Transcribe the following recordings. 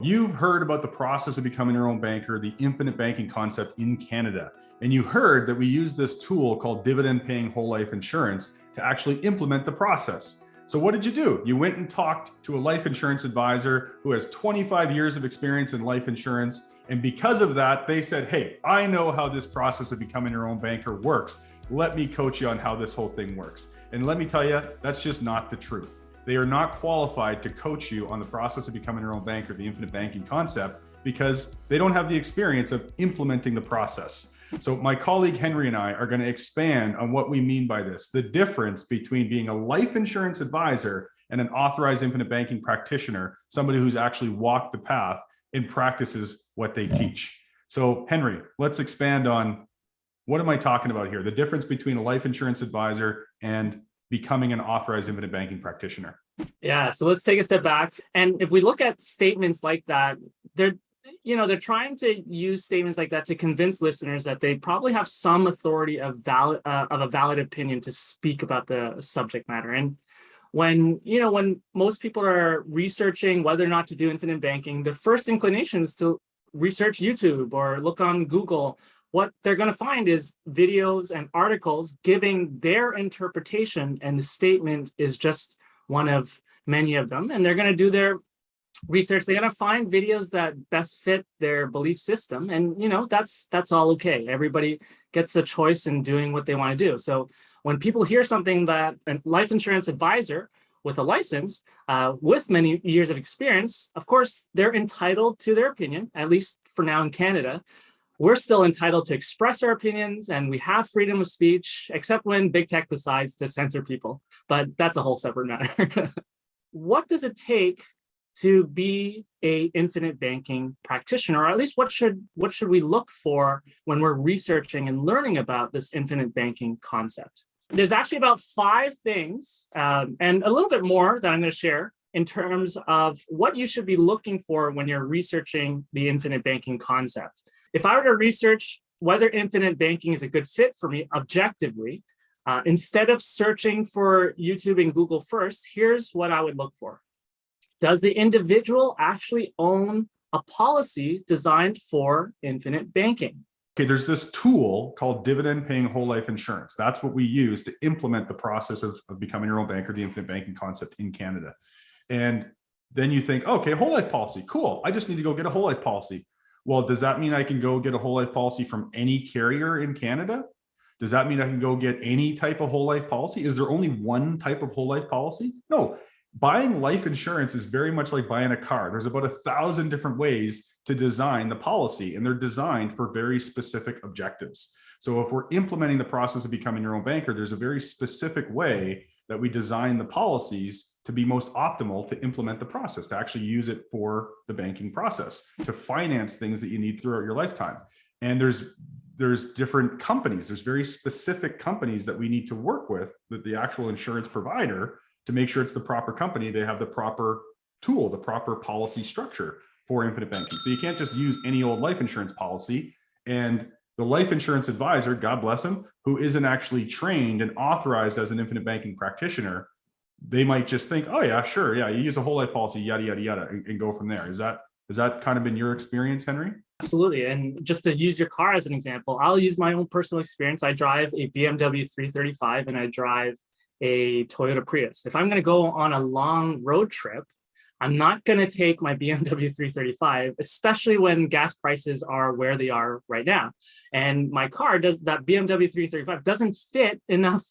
You've heard about the process of becoming your own banker, the infinite banking concept in Canada. And you heard that we use this tool called dividend paying whole life insurance to actually implement the process. So what did you do? You went and talked to a life insurance advisor who has 25 years of experience in life insurance. And because of that, they said, hey, I know how this process of becoming your own banker works. Let me coach you on how this whole thing works. And let me tell you, that's just not the truth. They are not qualified to coach you on the process of becoming your own banker, the infinite banking concept, because they don't have the experience of implementing the process. So my colleague Henry and I are going to expand on what we mean by this, the difference between being a life insurance advisor and an authorized infinite banking practitioner, somebody who's actually walked the path and practices what they teach. So Henry, let's expand on what am I talking about here? The difference between a life insurance advisor and becoming an authorized infinite banking practitioner. Yeah, so let's take a step back. And if we look at statements like that, they're trying to use statements like that to convince listeners that they probably have some authority of a valid opinion to speak about the subject matter. And when most people are researching whether or not to do infinite banking, their first inclination is to research YouTube or look on Google. What they're going to find is videos and articles giving their interpretation, and the statement is just one of many of them. And they're going to do their research. They're going to find videos that best fit their belief system. And, that's all okay. Everybody gets a choice in doing what they want to do. So when people hear something that a life insurance advisor with a license, with many years of experience, of course, they're entitled to their opinion, at least for now in Canada. We're still entitled to express our opinions, and we have freedom of speech, except when big tech decides to censor people. But that's a whole separate matter. What does it take to be an infinite banking practitioner? Or at least what should we look for when we're researching and learning about this infinite banking concept? There's actually about 5 things, and a little bit more that I'm going to share in terms of what you should be looking for when you're researching the infinite banking concept. If I were to research whether infinite banking is a good fit for me objectively, instead of searching for YouTube and Google first, here's what I would look for. Does the individual actually own a policy designed for infinite banking? Okay, there's this tool called dividend paying whole life insurance. That's what we use to implement the process of becoming your own banker, the infinite banking concept in Canada. And then you think, okay, whole life policy, cool. I just need to go get a whole life policy. Well, does that mean I can go get a whole life policy from any carrier in Canada? Does that mean I can go get any type of whole life policy? Is there only one type of whole life policy? No. Buying life insurance is very much like buying a car. There's about 1,000 different ways to design the policy, and they're designed for very specific objectives. So if we're implementing the process of becoming your own banker, there's a very specific way that we design the policies to be most optimal to implement the process, to actually use it for the banking process, to finance things that you need throughout your lifetime. And there's different companies, there's very specific companies that we need to work with, that the actual insurance provider, to make sure it's the proper company, they have the proper tool, the proper policy structure for infinite banking. So you can't just use any old life insurance policy. And the life insurance advisor, God bless him, who isn't actually trained and authorized as an infinite banking practitioner, they might just think, oh yeah, sure, yeah, you use a whole life policy, yada, yada, yada, and go from there. Has that kind of been your experience, Henry? Absolutely. And just to use your car as an example, I'll use my own personal experience. I drive a BMW 335 and I drive a Toyota Prius. If I'm going to go on a long road trip, I'm not going to take my BMW 335, especially when gas prices are where they are right now. And my car that BMW 335 doesn't fit enough,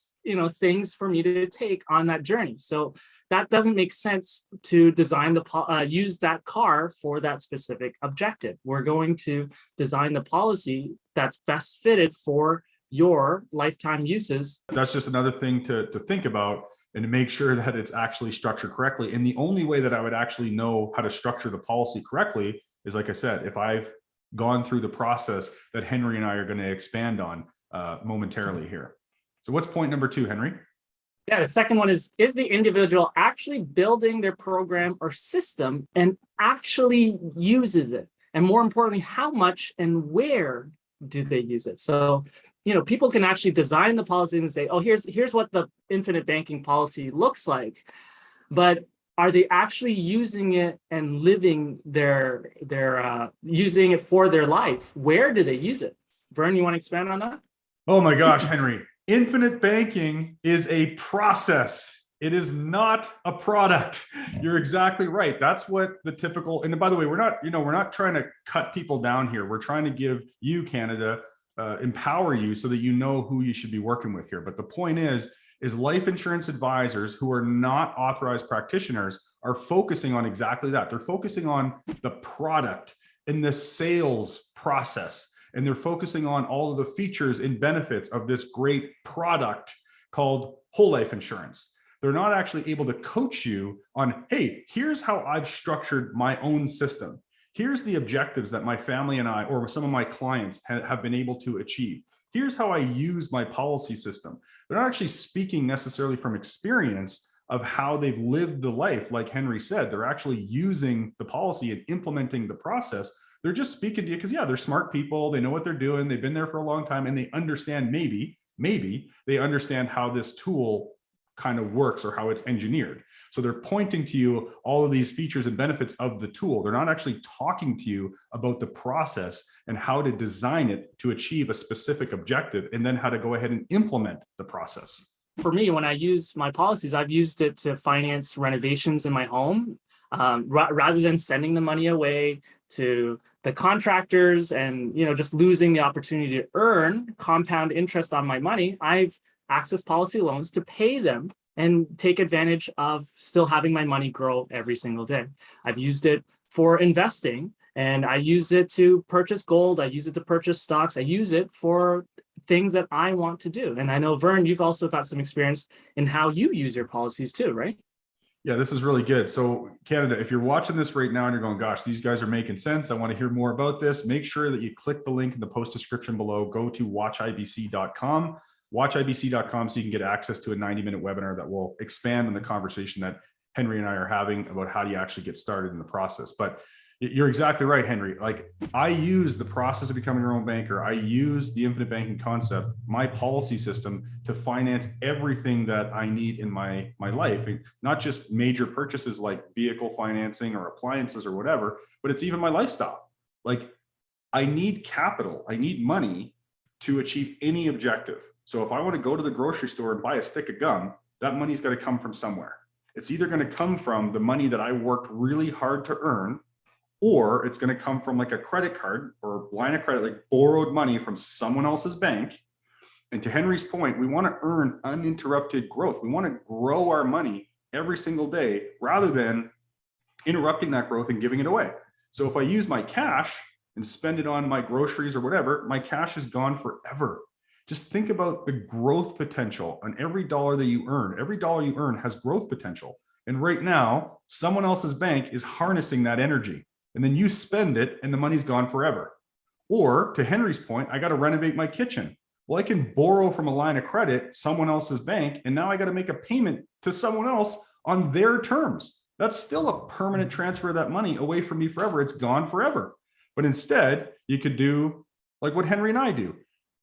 things for me to take on that journey. So that doesn't make sense to design use that car for that specific objective. We're going to design the policy that's best fitted for your lifetime uses. That's just another thing to think about and to make sure that it's actually structured correctly. And the only way that I would actually know how to structure the policy correctly is, like I said, if I've gone through the process that Henry and I are going to expand on momentarily here. So what's point number 2, Henry? Yeah, the second one is the individual actually building their program or system and actually uses it? And more importantly, how much and where do they use it? So, people can actually design the policy and say, oh, here's what the infinite banking policy looks like. But are they actually using it and living their using it for their life? Where do they use it? Vern, you want to expand on that? Oh my gosh, Henry. Infinite banking is a process. It is not a product. You're exactly right. That's what the typical, and by the way, we're not trying to cut people down here. We're trying to give you, Canada, empower you so that you know who you should be working with here. But the point is life insurance advisors who are not authorized practitioners are focusing on exactly that. They're focusing on the product and the sales process. And they're focusing on all of the features and benefits of this great product called whole life insurance. They're not actually able to coach you on, hey, here's how I've structured my own system. Here's the objectives that my family and I, or some of my clients have been able to achieve. Here's how I use my policy system. They're not actually speaking necessarily from experience of how they've lived the life. Like Henry said, they're actually using the policy and implementing the process. They're just speaking to you because, yeah, they're smart people. They know what they're doing. They've been there for a long time, and they understand, maybe they understand how this tool kind of works or how it's engineered. So they're pointing to you all of these features and benefits of the tool. They're not actually talking to you about the process and how to design it to achieve a specific objective, and then how to go ahead and implement the process. For me, when I use my policies, I've used it to finance renovations in my home. Rather than sending the money away to the contractors and just losing the opportunity to earn compound interest on my money, I've accessed policy loans to pay them and take advantage of still having my money grow every single day. I've used it for investing, and I use it to purchase gold. I use it to purchase stocks. I use it for things that I want to do. And I know, Vern, you've also got some experience in how you use your policies too, right? Yeah, this is really good. So Canada, if you're watching this right now and you're going, gosh, these guys are making sense, I want to hear more about this, make sure that you click the link in the post description below. Go to watchibc.com, watchibc.com, so you can get access to a 90-minute webinar that will expand on the conversation that Henry and I are having about how do you actually get started in the process. But you're exactly right, Henry. Like, I use the process of becoming your own banker. I use the infinite banking concept, my policy system, to finance everything that I need in my life. And not just major purchases like vehicle financing or appliances or whatever, but it's even my lifestyle. Like, I need capital. I need money to achieve any objective. So if I want to go to the grocery store and buy a stick of gum, that money's got to come from somewhere. It's either going to come from the money that I worked really hard to earn, or it's going to come from like a credit card or line of credit, like borrowed money from someone else's bank. And to Henry's point, we want to earn uninterrupted growth. We want to grow our money every single day rather than interrupting that growth and giving it away. So if I use my cash and spend it on my groceries or whatever, my cash is gone forever. Just think about the growth potential on every dollar that you earn. Every dollar you earn has growth potential. And right now, someone else's bank is harnessing that energy. And then you spend it and the money's gone forever. Or to Henry's point, I got to renovate my kitchen. Well, I can borrow from a line of credit, someone else's bank, and now I got to make a payment to someone else on their terms. That's still a permanent transfer of that money away from me forever. It's gone forever. But instead, you could do like what Henry and I do.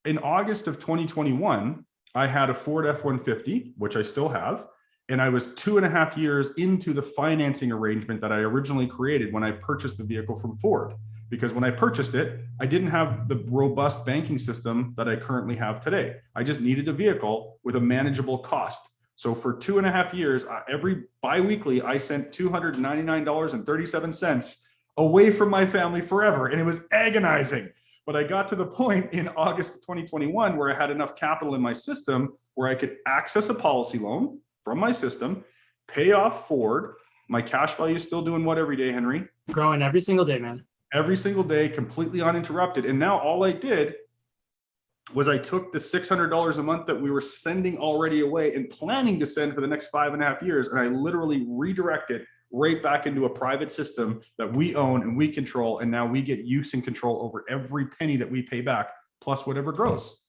In August of 2021, I had a Ford F-150, which I still have. And I was 2.5 years into the financing arrangement that I originally created when I purchased the vehicle from Ford. Because when I purchased it, I didn't have the robust banking system that I currently have today. I just needed a vehicle with a manageable cost. So for 2.5 years, every biweekly, I sent $299.37 away from my family forever. And it was agonizing. But I got to the point in August of 2021 where I had enough capital in my system where I could access a policy loan from my system, pay off Ford. My cash value is still doing what every day, Henry? Growing every single day, man. Every single day, completely uninterrupted. And now all I did was I took the $600 a month that we were sending already away and planning to send for the next 5.5 years. And I literally redirected right back into a private system that we own and we control. And now we get use and control over every penny that we pay back, plus whatever grows.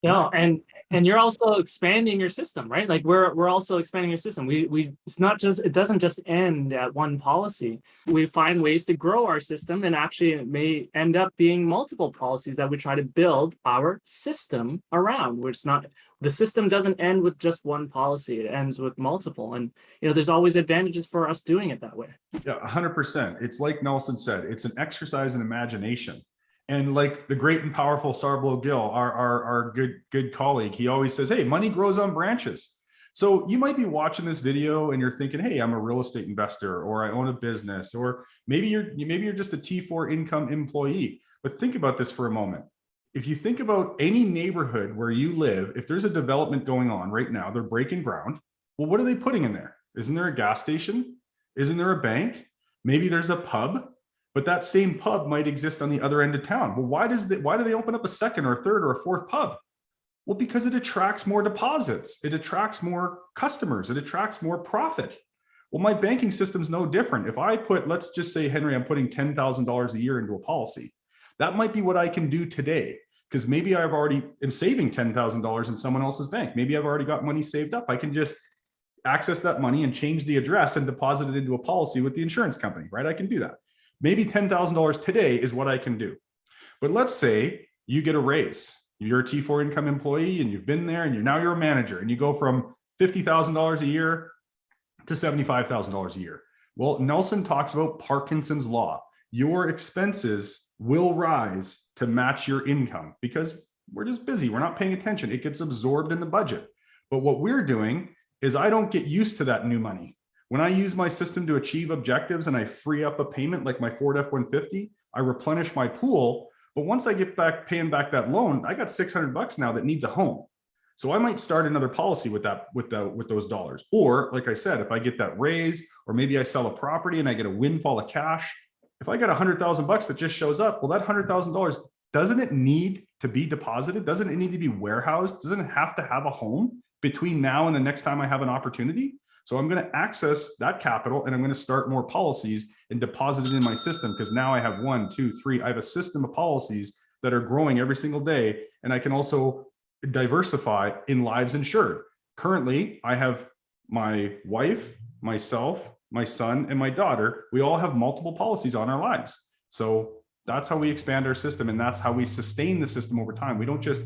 No, and you're also expanding your system, right? Like we're also expanding your system. It's not just, it doesn't just end at one policy. We find ways to grow our system, and actually it may end up being multiple policies that we try to build our system around. Which not, the system doesn't end with just one policy, it ends with multiple. And there's always advantages for us doing it that way. Yeah, 100%. It's like Nelson said, it's an exercise in imagination. And like the great and powerful Sarblow Gill, our good colleague, he always says, hey, money grows on branches. So you might be watching this video and you're thinking, hey, I'm a real estate investor, or I own a business, or maybe you're just a T4 income employee. But think about this for a moment. If you think about any neighborhood where you live, if there's a development going on right now, they're breaking ground. Well, what are they putting in there? Isn't there a gas station? Isn't there a bank? Maybe there's a pub. But that same pub might exist on the other end of town. Well, why do they open up a second or a third or a fourth pub? Well, because it attracts more deposits. It attracts more customers. It attracts more profit. Well, my banking system's no different. If I put, let's just say, Henry, I'm putting $10,000 a year into a policy. That might be what I can do today, because maybe I've already am saving $10,000 in someone else's bank. Maybe I've already got money saved up. I can just access that money and change the address and deposit it into a policy with the insurance company, right? I can do that. Maybe $10,000 today is what I can do. But let's say you get a raise. You're a T4 income employee and you've been there and you're a manager, and you go from $50,000 a year to $75,000 a year. Well, Nelson talks about Parkinson's law. Your expenses will rise to match your income because we're just busy. We're not paying attention. It gets absorbed in the budget. But what we're doing is I don't get used to that new money. When I use my system to achieve objectives and I free up a payment like my Ford F-150, I replenish my pool. But once I get back paying back that loan, I got $600 now that needs a home. So I might start another policy with those dollars. Or like I said, if I get that raise, or maybe I sell a property and I get a windfall of cash, if I got $100,000 that just shows up, well, that $100,000, doesn't it need to be deposited? Doesn't it need to be warehoused? Doesn't it have to have a home between now and the next time I have an opportunity? So I'm going to access that capital and I'm going to start more policies and deposit it in my system, because now I have 1, 2, 3. I have a system of policies that are growing every single day. And I can also diversify in lives insured. Currently, I have my wife, myself, my son, and my daughter. We all have multiple policies on our lives. So that's how we expand our system, and that's how we sustain the system over time. We don't just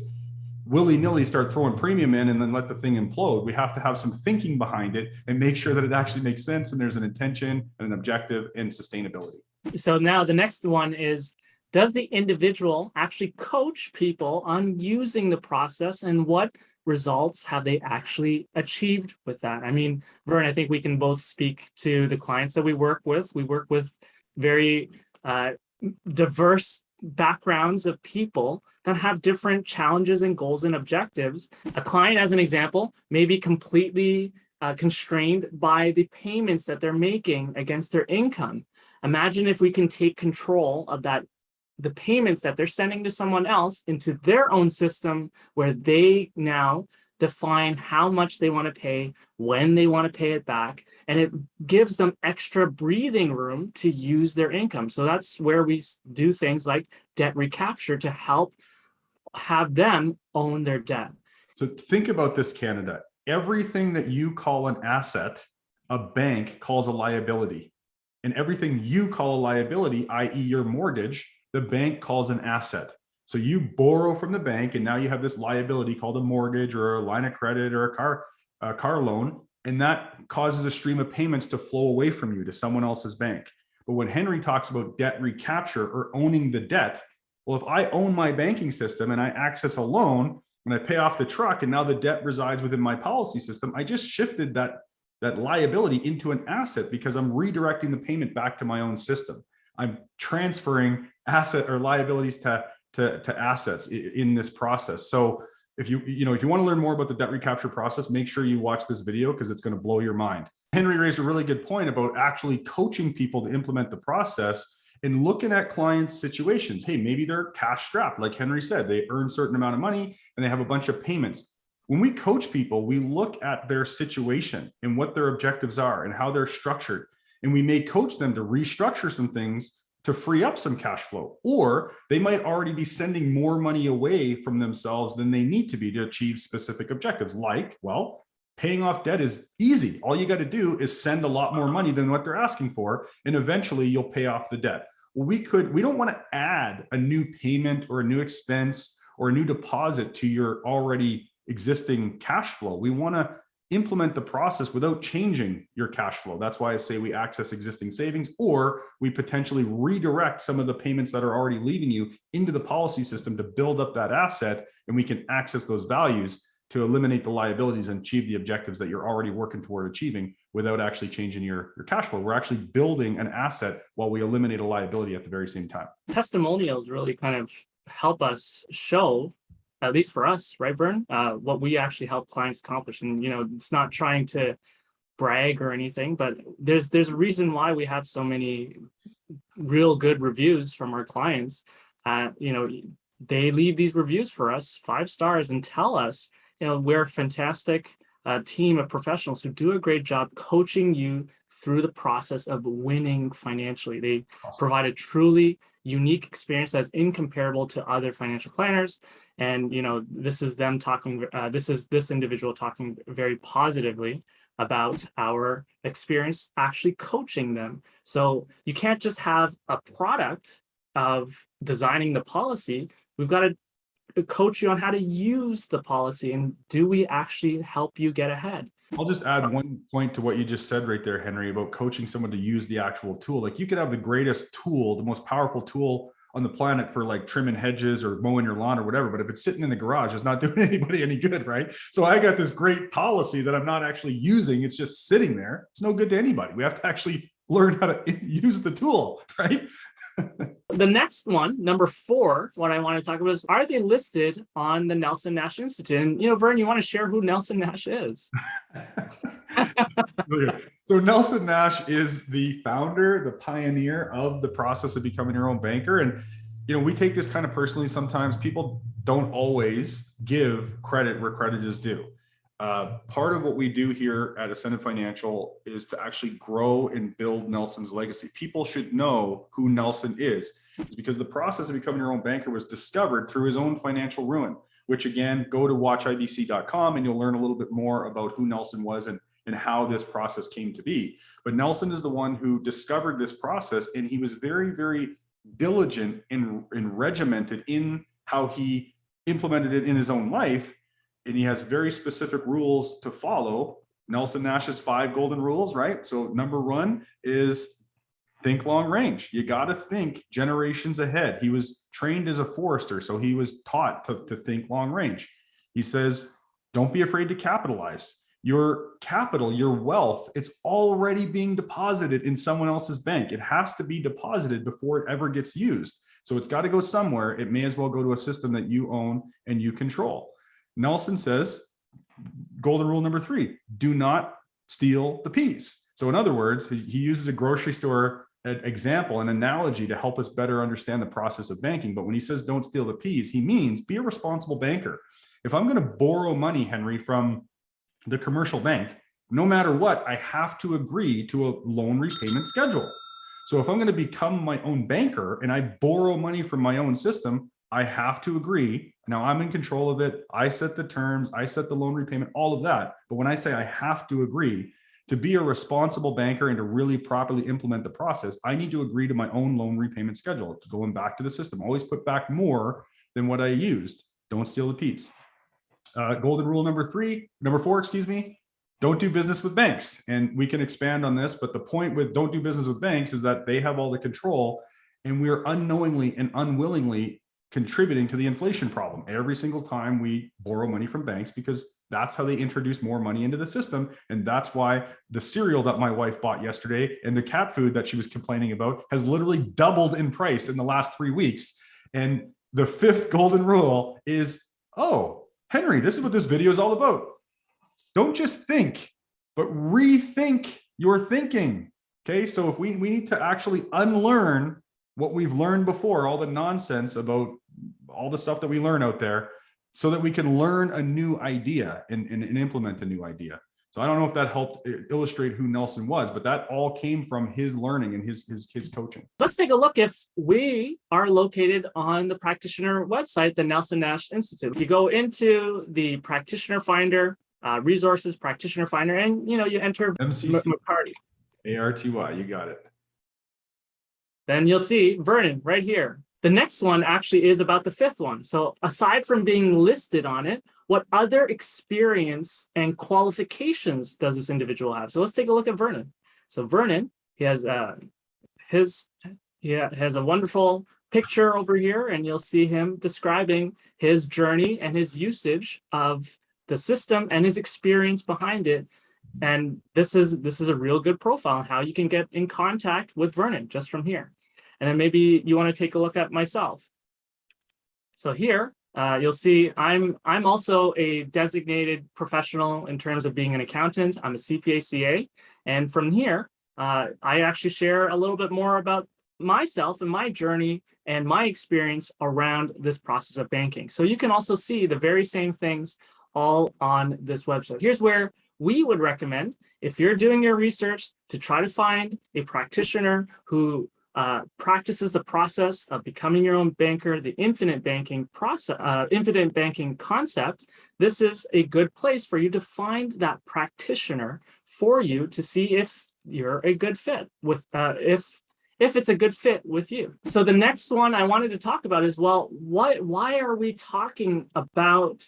willy-nilly start throwing premium in and then let the thing implode. We have to have some thinking behind it and make sure that it actually makes sense and there's an intention and an objective and sustainability. So now the next one is, does the individual actually coach people on using the process, and what results have they actually achieved with that? I mean, Vern, I think we can both speak to the clients that we work with. We work with very diverse backgrounds of people that have different challenges and goals and objectives. A client, as an example, may be completely constrained by the payments that they're making against their income. Imagine if we can take control of that, the payments that they're sending to someone else, into their own system, where they now define how much they want to pay, when they want to pay it back, and it gives them extra breathing room to use their income. So that's where we do things like debt recapture to help have them own their debt. So think about this, Canada. Everything that you call an asset, a bank calls a liability. And everything you call a liability, i.e. your mortgage, the bank calls an asset. So you borrow from the bank, and now you have this liability called a mortgage or a line of credit or a car loan, and that causes a stream of payments to flow away from you to someone else's bank. But when Henry talks about debt recapture or owning the debt, well, if I own my banking system and I access a loan and I pay off the truck, and now the debt resides within my policy system, I just shifted that liability into an asset because I'm redirecting the payment back to my own system. I'm transferring asset or liabilities to assets in this process. So if you want to learn more about the debt recapture process, make sure you watch this video because it's going to blow your mind. Henry raised a really good point about actually coaching people to implement the process and looking at clients' situations. Hey, maybe they're cash strapped. Like Henry said, they earn a certain amount of money and they have a bunch of payments. When we coach people, we look at their situation and what their objectives are and how they're structured. And we may coach them to restructure some things to free up some cash flow, or they might already be sending more money away from themselves than they need to be to achieve specific objectives. Like, well, paying off debt is easy. All you got to do is send a lot more money than what they're asking for, and eventually you'll pay off the debt. Well, we don't want to add a new payment or a new expense or a new deposit to your already existing cash flow. We want to implement the process without changing your cash flow. That's why I say we access existing savings, or we potentially redirect some of the payments that are already leaving you into the policy system to build up that asset, and we can access those values to eliminate the liabilities and achieve the objectives that you're already working toward achieving without actually changing your cash flow. We're actually building an asset while we eliminate a liability at the very same time. Testimonials really kind of help us show, at least for us, right, Vern, what we actually help clients accomplish. And, it's not trying to brag or anything, but there's a reason why we have so many real good reviews from our clients. They leave these reviews for us, 5 stars, and tell us, we're a fantastic team of professionals who do a great job coaching you through the process of winning financially. They provide a truly unique experience that's incomparable to other financial planners. And, this is them talking, this individual talking very positively about our experience actually coaching them. So you can't just have a product of designing the policy. We've got to coach you on how to use the policy, and do we actually help you get ahead? I'll just add one point to what you just said right there, Henry, about coaching someone to use the actual tool. Like, you could have the greatest tool, the most powerful tool on the planet for like trimming hedges or mowing your lawn or whatever, but if it's sitting in the garage, it's not doing anybody any good, right? So I got this great policy that I'm not actually using. It's just sitting there. It's no good to anybody. We have to actually learn how to use the tool, right? The next one, number 4, what I want to talk about is, are they listed on the Nelson Nash Institute? And, Vern, you want to share who Nelson Nash is? So Nelson Nash is the founder, the pioneer of the process of becoming your own banker. And, we take this kind of personally. Sometimes people don't always give credit where credit is due. Part of what we do here at Ascendant Financial is to actually grow and build Nelson's legacy. People should know who Nelson is. It's because the process of becoming your own banker was discovered through his own financial ruin, which, again, go to watchibc.com and you'll learn a little bit more about who Nelson was and how this process came to be. But Nelson is the one who discovered this process, and he was very, very diligent and regimented in how he implemented it in his own life. And he has very specific rules to follow. Nelson Nash's 5 golden rules, right? So number 1 is think long range. You got to think generations ahead. He was trained as a forester, so he was taught to think long range. He says, don't be afraid to capitalize. Your capital, your wealth, it's already being deposited in someone else's bank. It has to be deposited before it ever gets used. So it's got to go somewhere. It may as well go to a system that you own and you control. Nelson says, golden rule number 3, do not steal the peas. So in other words, he uses a grocery store example, an analogy to help us better understand the process of banking. But when he says don't steal the peas, he means be a responsible banker. If I'm going to borrow money, Henry, from the commercial bank, no matter what, I have to agree to a loan repayment schedule. So if I'm going to become my own banker and I borrow money from my own system, I have to agree. Now I'm in control of it. I set the terms, I set the loan repayment, all of that. But when I say I have to agree to be a responsible banker and to really properly implement the process, I need to agree to my own loan repayment schedule. Going back to the system, always put back more than what I used. Don't steal the peas. Golden rule number 4, don't do business with banks. And we can expand on this, but the point with don't do business with banks is that they have all the control, and we are unknowingly and unwillingly contributing to the inflation problem every single time we borrow money from banks, because that's how they introduce more money into the system. And that's why the cereal that my wife bought yesterday and the cat food that she was complaining about has literally doubled in price in the last 3 weeks. And the 5th golden rule is, oh, Henry, this is what this video is all about. Don't just think, but rethink your thinking. Okay, so if we need to actually unlearn what we've learned before, all the nonsense about all the stuff that we learn out there, so that we can learn a new idea and implement a new idea. So I don't know if that helped illustrate who Nelson was, but that all came from his learning and his coaching. Let's take a look if we are located on the Practitioner website, the Nelson Nash Institute. If you go into the Practitioner Finder, resources, Practitioner Finder, and you enter MCC McCarty. ARTY, you got it. Then you'll see Vernon right here. The next one actually is about the fifth one. So aside from being listed on it, what other experience and qualifications does this individual have? So let's take a look at Vernon. So Vernon, he has a wonderful picture over here, and you'll see him describing his journey and his usage of the system and his experience behind it. And this is a real good profile on how you can get in contact with Vernon just from here. And then maybe you want to take a look at myself. So here you'll see I'm also a designated professional in terms of being an accountant. I'm a CPA CA. And from here, I actually share a little bit more about myself and my journey and my experience around this process of banking. So you can also see the very same things all on this website. Here's where we would recommend, if you're doing your research, to try to find a practitioner who practices the process of becoming your own banker, the infinite banking process, infinite banking concept. This is a good place for you to find that practitioner for you to see if you're a good fit with, if it's a good fit with you. So the next one I wanted to talk about is, well, why are we talking about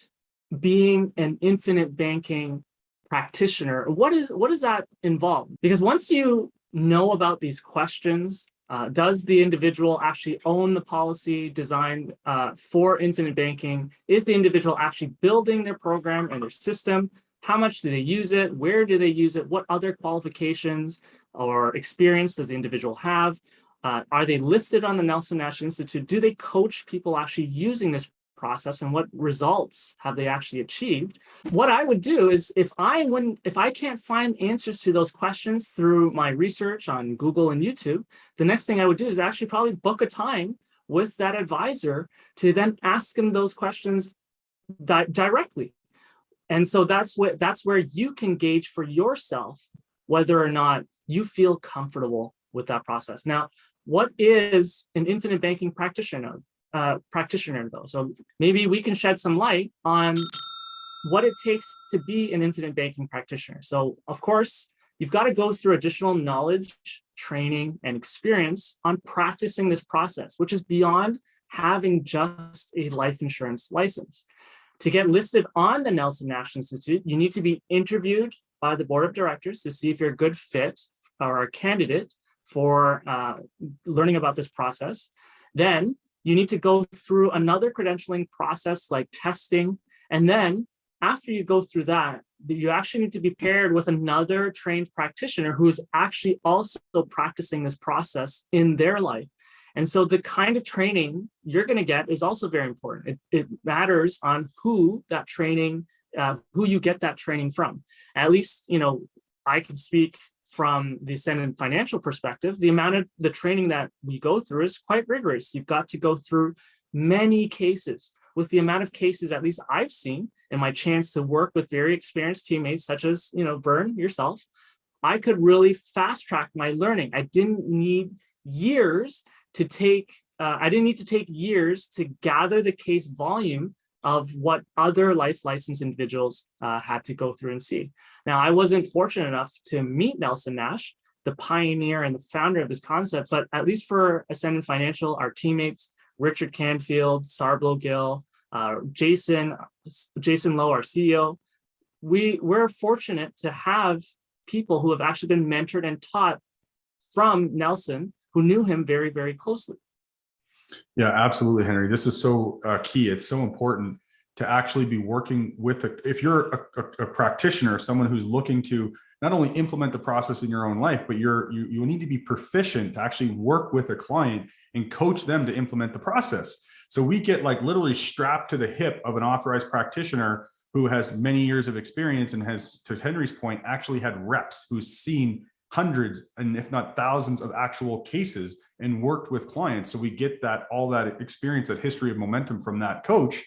being an infinite banking practitioner? What does that involve? Because once you know about these questions, does the individual actually own the policy designed for infinite banking? Is the individual actually building their program and their system? How much do they use it? Where do they use it? What other qualifications or experience does the individual have? Are they listed on the Nelson Nash Institute? Do they coach people actually using this process, and what results have they actually achieved? What I would do is, if I can't find answers to those questions through my research on Google and YouTube, the next thing I would do is actually probably book a time with that advisor to then ask them those questions directly. And so that's where you can gauge for yourself whether or not you feel comfortable with that process. Now, what is an infinite banking practitioner though? So maybe we can shed some light on what it takes to be an infinite banking practitioner. So of course, you've got to go through additional knowledge, training, and experience on practicing this process, which is beyond having just a life insurance license. To get listed on the Nelson Nash Institute, you need to be interviewed by the board of directors to see if you're a good fit or a candidate for learning about this process. Then you need to go through another credentialing process like testing. And then after you go through that, you actually need to be paired with another trained practitioner who is actually also practicing this process in their life. And so the kind of training you're going to get is also very important. It matters on who that training, who you get that training from. At least, I can speak from the Ascendant financial perspective. The training that we go through is quite rigorous. You've got to go through many cases. With the amount of cases, at least I've seen, and my chance to work with very experienced teammates such as, Vern, yourself, I could really fast track my learning. I didn't need years to take, years to gather the case volume of what other life licensed individuals had to go through and see. Now, I wasn't fortunate enough to meet Nelson Nash, the pioneer and the founder of this concept, but at least for Ascendant Financial, our teammates, Richard Canfield, Sarblo Gill, Jason Lowe, our CEO, we're fortunate to have people who have actually been mentored and taught from Nelson, who knew him very, very closely. Yeah, absolutely, Henry. This is so key. It's so important to actually be working with if you're a practitioner, someone who's looking to not only implement the process in your own life, but you need to be proficient to actually work with a client and coach them to implement the process. So we get literally strapped to the hip of an authorized practitioner who has many years of experience and has, to Henry's point, actually had reps who's seen hundreds and if not thousands of actual cases and worked with clients. So we get all that experience, that history of momentum from that coach.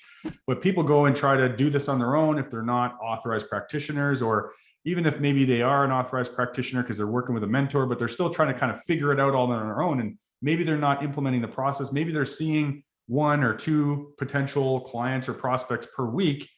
But people go and try to do this on their own if they're not authorized practitioners, or even if maybe they are an authorized practitioner because they're working with a mentor, but they're still trying to kind of figure it out all on their own. And maybe they're not implementing the process. Maybe they're seeing 1 or 2 potential clients or prospects per week.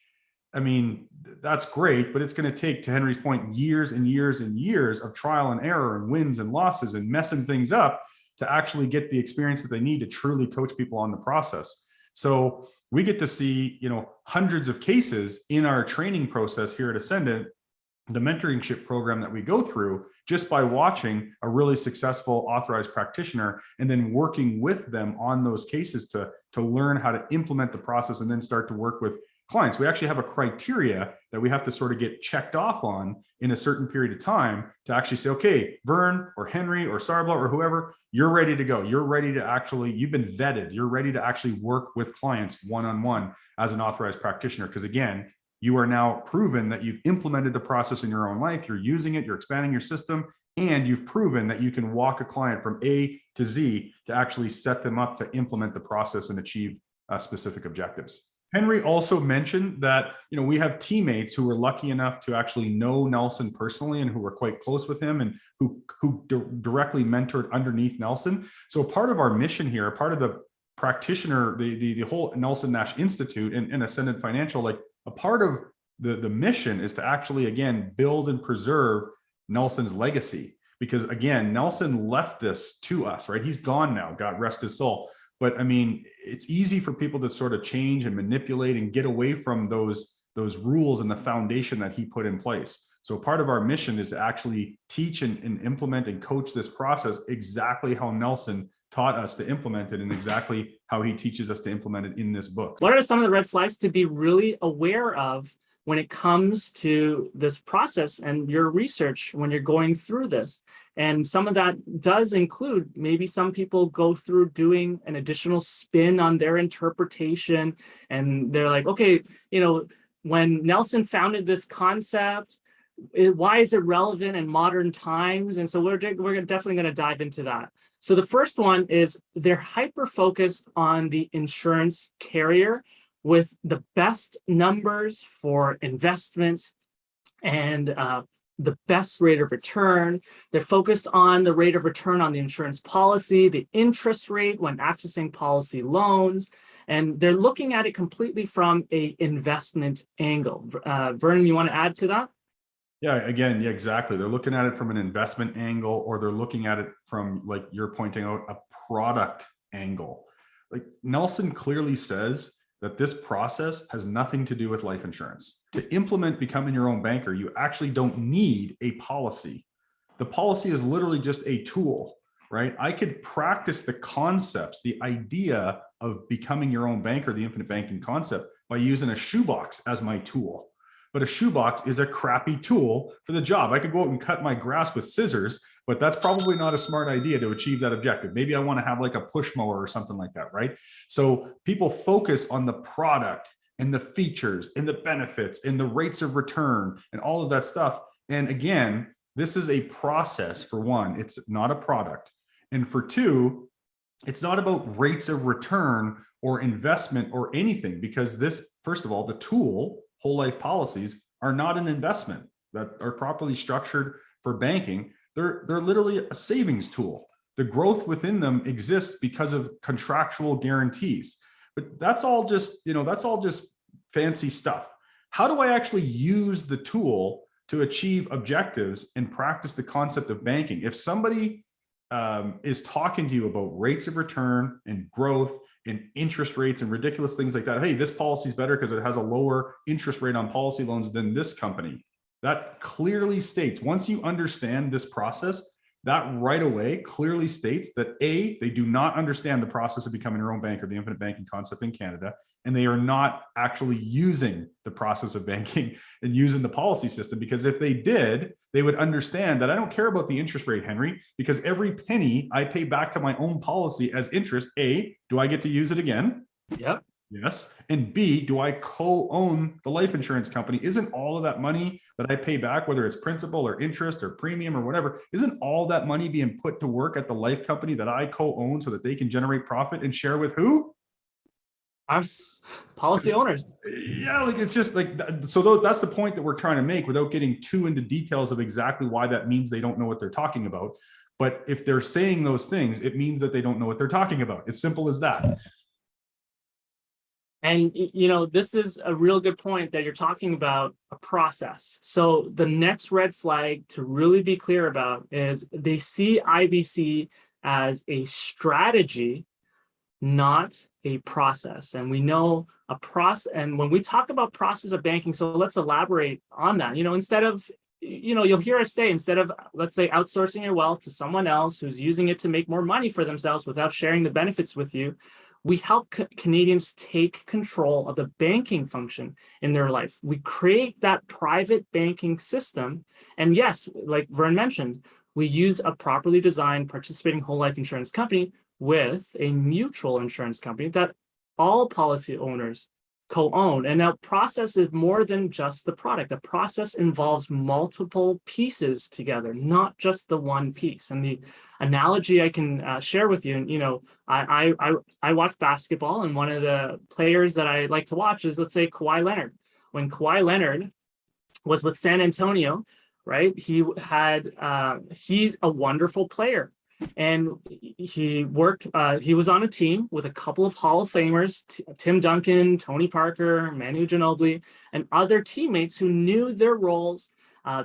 I mean, that's great, but it's going to take, to Henry's point, years and years and years of trial and error and wins and losses and messing things up to actually get the experience that they need to truly coach people on the process. So we get to see, hundreds of cases in our training process here at Ascendant, the mentorship program that we go through, just by watching a really successful authorized practitioner and then working with them on those cases to learn how to implement the process and then start to work with clients. We actually have a criteria that we have to sort of get checked off on in a certain period of time to actually say, okay, Vern or Henry or Sarbla or whoever, you're ready to go. You're ready to actually, you've been vetted. You're ready to actually work with clients one-on-one as an authorized practitioner. Because again, you are now proven that you've implemented the process in your own life. You're using it, you're expanding your system, and you've proven that you can walk a client from A to Z to actually set them up to implement the process and achieve specific objectives. Henry also mentioned that, we have teammates who were lucky enough to actually know Nelson personally and who were quite close with him and who directly mentored underneath Nelson. So part of our mission here, part of the practitioner, the whole Nelson Nash Institute and Ascendant Financial, like a part of the mission is to actually, again, build and preserve Nelson's legacy. Because again, Nelson left this to us, right? He's gone now, God rest his soul. But I mean, it's easy for people to sort of change and manipulate and get away from those rules and the foundation that he put in place. So part of our mission is to actually teach and implement and coach this process exactly how Nelson taught us to implement it and exactly how he teaches us to implement it in this book. What are some of the red flags to be really aware of when it comes to this process and your research when you're going through this? And some of that does include maybe some people go through doing an additional spin on their interpretation. And they're like, okay, when Nelson founded this concept, why is it relevant in modern times? And so we're definitely going to dive into that. So the first one is they're hyper-focused on the insurance carrier with the best numbers for investment and the best rate of return. They're focused on the rate of return on the insurance policy, the interest rate when accessing policy loans, and they're looking at it completely from an investment angle. Vern, you want to add to that? Yeah, again, yeah, exactly. They're looking at it from an investment angle, or they're looking at it from, like you're pointing out, a product angle. Like Nelson clearly says that this process has nothing to do with life insurance. To implement becoming your own banker, you actually don't need a policy. The policy is literally just a tool, right? I could practice the concepts, the idea of becoming your own banker, the infinite banking concept, by using a shoebox as my tool. But a shoebox is a crappy tool for the job. I could go out and cut my grass with scissors, but that's probably not a smart idea to achieve that objective. Maybe I want to have like a push mower or something like that, right? So people focus on the product and the features and the benefits and the rates of return and all of that stuff. And again, this is a process. For one, it's not a product. And for two, it's not about rates of return or investment or anything, because this, first of all, the tool, whole life policies, are not an investment that are properly structured for banking. They're literally a savings tool. The growth within them exists because of contractual guarantees. But that's all just, that's all just fancy stuff. How do I actually use the tool to achieve objectives and practice the concept of banking? If somebody is talking to you about rates of return and growth and interest rates and ridiculous things like that, hey, this policy is better because it has a lower interest rate on policy loans than this company. That clearly states, once you understand this process, that right away clearly states that A, they do not understand the process of becoming your own banker, the infinite banking concept in Canada, and they are not actually using the process of banking and using the policy system. Because if they did, they would understand that I don't care about the interest rate, Henry, because every penny I pay back to my own policy as interest, A, do I get to use it again? Yep. Yes. And B, do I co-own the life insurance company? Isn't all of that money that I pay back, whether it's principal or interest or premium or whatever, isn't all that money being put to work at the life company that I co-own so that they can generate profit and share with who? Policy owners. Yeah, like it's just like, that's the point that we're trying to make without getting too into details of exactly why that means they don't know what they're talking about. But if they're saying those things, it means that they don't know what they're talking about. It's simple as that. And, this is a real good point that you're talking about a process. So the next red flag to really be clear about is they see IBC as a strategy, not a process. And we know a process. And when we talk about process of banking, so let's elaborate on that. Instead of, you'll hear us say, instead of, let's say, outsourcing your wealth to someone else who's using it to make more money for themselves without sharing the benefits with you, we help Canadians take control of the banking function in their life. We create that private banking system. And yes, like Vern mentioned, we use a properly designed participating whole life insurance company with a mutual insurance company that all policy owners co-own. And now process is more than just the product. The process involves multiple pieces together, not just the one piece. And the analogy I can share with you, I watch basketball, and one of the players that I like to watch is, let's say, Kawhi Leonard. When Kawhi Leonard was with San Antonio, right, he's a wonderful player. And he was on a team with a couple of Hall of Famers, Tim Duncan, Tony Parker, Manu Ginobili, and other teammates who knew their roles.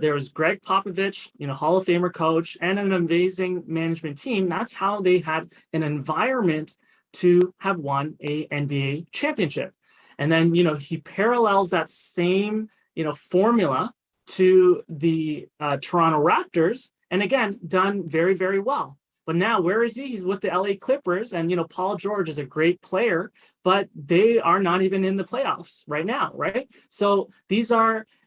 There was Greg Popovich, Hall of Famer coach, and an amazing management team. That's how they had an environment to have won a NBA championship. And then, he parallels that same, formula to the Toronto Raptors, and again, done very, very well. But now, where is he? He's with the LA Clippers, and Paul George is a great player, but they are not even in the playoffs right now, right? So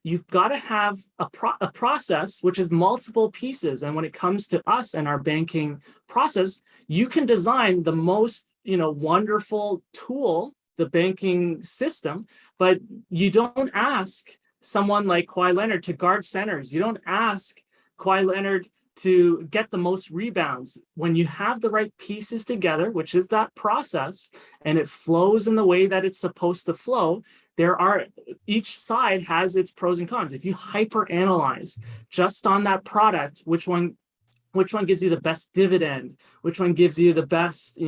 you've got to have a process which is multiple pieces. And when it comes to us and our banking process, you can design the most wonderful tool, the banking system, but you don't ask someone like Kawhi Leonard to guard centers. You don't ask Kawhi Leonard to get the most rebounds. When you have the right pieces together, which is that process, and it flows in the way that it's supposed to flow, each side has its pros and cons. If you hyper analyze just on that product, which one gives you the best dividend, which one gives you the best,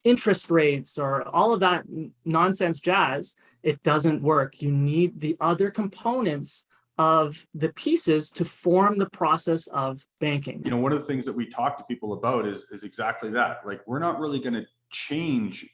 interest rates, or all of that nonsense jazz, it doesn't work. You need the other components of the pieces to form the process of banking. One of the things that we talk to people about is exactly that. Like, we're not really going to change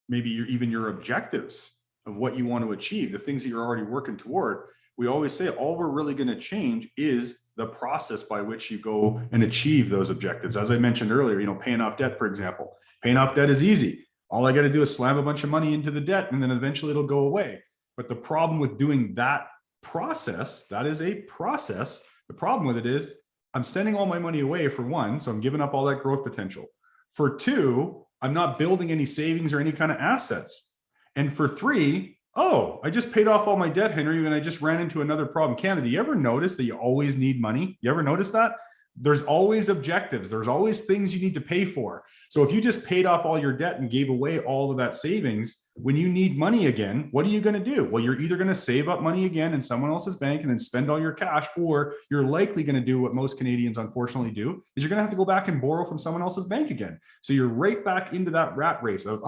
maybe even your objectives of what you want to achieve, the things that you're already working toward. We always say all we're really going to change is the process by which you go and achieve those objectives. As I mentioned earlier, paying off debt, for example. Paying off debt is easy. All I got to do is slam a bunch of money into the debt, and then eventually it'll go away. But the problem with doing that process, that is a process. The problem with it is I'm sending all my money away, for one, so I'm giving up all that growth potential. For two, I'm not building any savings or any kind of assets. And for three, I just paid off all my debt, Henry, and I just ran into another problem. Canada, you ever notice that you always need money? You ever notice that? There's always objectives. There's always things you need to pay for. So if you just paid off all your debt and gave away all of that savings, when you need money again, what are you going to do? Well, you're either going to save up money again in someone else's bank and then spend all your cash, or you're likely going to do what most Canadians unfortunately do, is you're going to have to go back and borrow from someone else's bank again. So you're right back into that rat race of,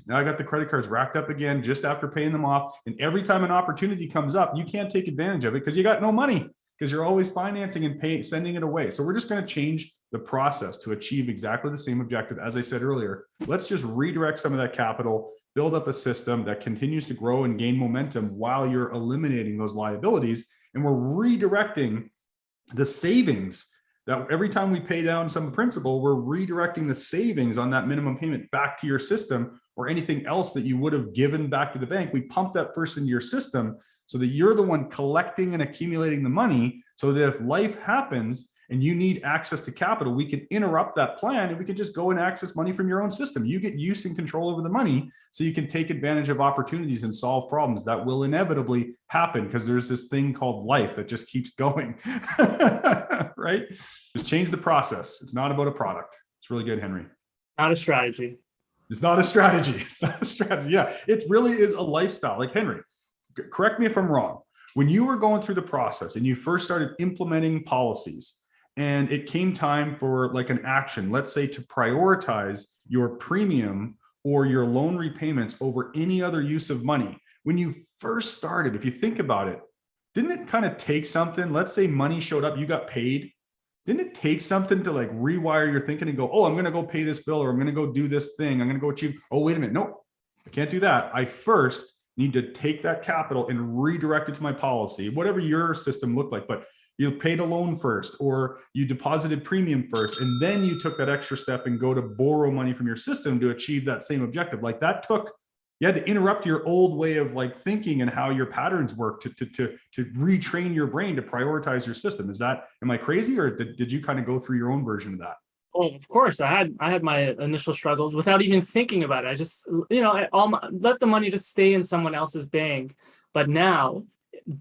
now I got the credit cards racked up again just after paying them off. And every time an opportunity comes up, you can't take advantage of it because you got no money, because you're always financing and sending it away. So we're just going to change the process to achieve exactly the same objective. As I said earlier, let's just redirect some of that capital, build up a system that continues to grow and gain momentum while you're eliminating those liabilities. And we're redirecting the savings that every time we pay down some principal, we're redirecting the savings on that minimum payment back to your system, or anything else that you would have given back to the bank. We pump that first into your system so that you're the one collecting and accumulating the money, so that if life happens and you need access to capital, we can interrupt that plan and we can just go and access money from your own system. You get use and control over the money so you can take advantage of opportunities and solve problems that will inevitably happen, because there's this thing called life that just keeps going, right? Just change the process. It's not about a product. It's really good, Henry. Not a strategy. It's not a strategy. It's not a strategy. Yeah, it really is a lifestyle. Like Henry, correct me if I'm wrong. When you were going through the process and you first started implementing policies and it came time for like an action, let's say to prioritize your premium or your loan repayments over any other use of money, when you first started, if you think about it, didn't it kind of take something? Let's say money showed up, you got paid. Didn't it take something to like rewire your thinking and go, oh, I'm going to go pay this bill, or I'm going to go do this thing. I'm going to go achieve. Oh, wait a minute. Nope, I can't do that. I first need to take that capital and redirect it to my policy, whatever your system looked like. But you paid a loan first, or you deposited premium first, and then you took that extra step and go to borrow money from your system to achieve that same objective. Like that took, you had to interrupt your old way of like thinking and how your patterns work to retrain your brain to prioritize your system. Am I crazy, or did you kind of go through your own version of that? Oh, of course, I had my initial struggles without even thinking about it. I just, let the money just stay in someone else's bank. But now,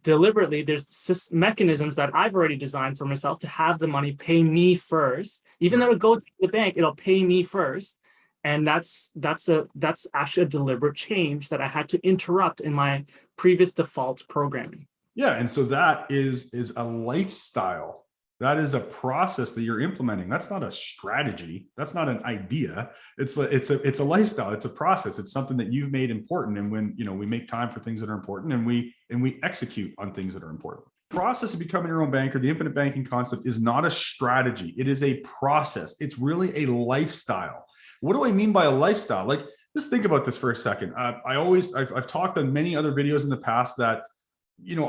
deliberately, there's mechanisms that I've already designed for myself to have the money pay me first. Even though it goes to the bank, it'll pay me first. And that's actually a deliberate change that I had to interrupt in my previous default programming. Yeah, and so that is a lifestyle. That is a process that you're implementing. That's not a strategy. That's not an idea. It's a lifestyle. It's a process. It's something that you've made important. And when we make time for things that are important, and we execute on things that are important. The process of becoming your own banker, the infinite banking concept, is not a strategy. It is a process. It's really a lifestyle. What do I mean by a lifestyle? Like, just think about this for a second. I've talked on many other videos in the past that,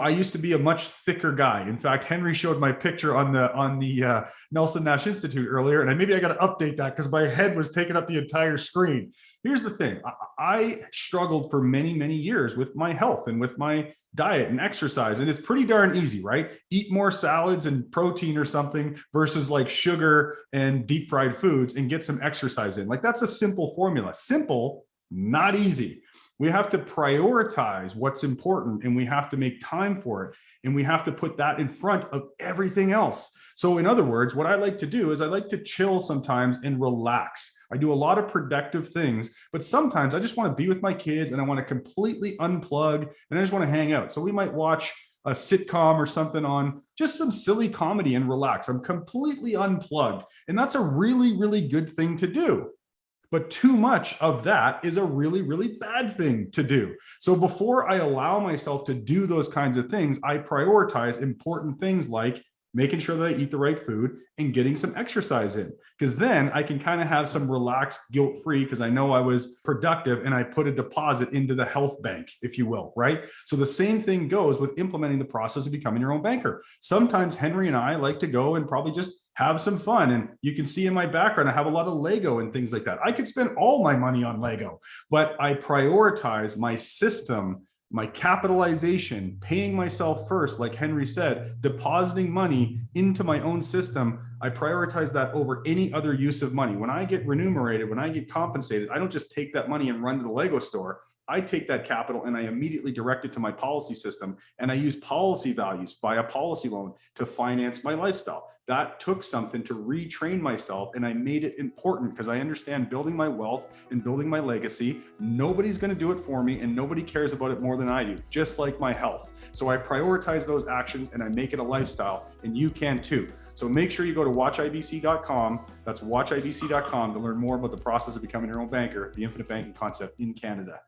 I used to be a much thicker guy. In fact, Henry showed my picture on the Nelson Nash Institute earlier, and maybe I got to update that because my head was taking up the entire screen. Here's the thing. I struggled for many, many years with my health and with my diet and exercise. And it's pretty darn easy, right? Eat more salads and protein or something versus like sugar and deep fried foods and get some exercise in. Like, that's a simple formula. Simple, not easy. We have to prioritize what's important, and we have to make time for it. And we have to put that in front of everything else. So in other words, what I like to do is I like to chill sometimes and relax. I do a lot of productive things, but sometimes I just want to be with my kids and I want to completely unplug and I just want to hang out. So we might watch a sitcom or something on just some silly comedy and relax. I'm completely unplugged. And that's a really, really good thing to do. But too much of that is a really, really bad thing to do. So before I allow myself to do those kinds of things, I prioritize important things like making sure that I eat the right food and getting some exercise in. Because then I can kind of have some relaxed, guilt-free, because I know I was productive and I put a deposit into the health bank, if you will, right? So the same thing goes with implementing the process of becoming your own banker. Sometimes Henry and I like to go and probably just have some fun. And you can see in my background, I have a lot of Lego and things like that. I could spend all my money on Lego, but I prioritize my system, my capitalization, paying myself first, like Henry said, depositing money into my own system. I prioritize that over any other use of money. When I get remunerated, when I get compensated, I don't just take that money and run to the Lego store. I take that capital and I immediately direct it to my policy system, and I use policy values, buy a policy loan to finance my lifestyle. That took something to retrain myself, and I made it important because I understand building my wealth and building my legacy. Nobody's going to do it for me, and nobody cares about it more than I do, just like my health. So I prioritize those actions and I make it a lifestyle, and you can too. So make sure you go to watchibc.com. That's watchibc.com to learn more about the process of becoming your own banker, the infinite banking concept in Canada.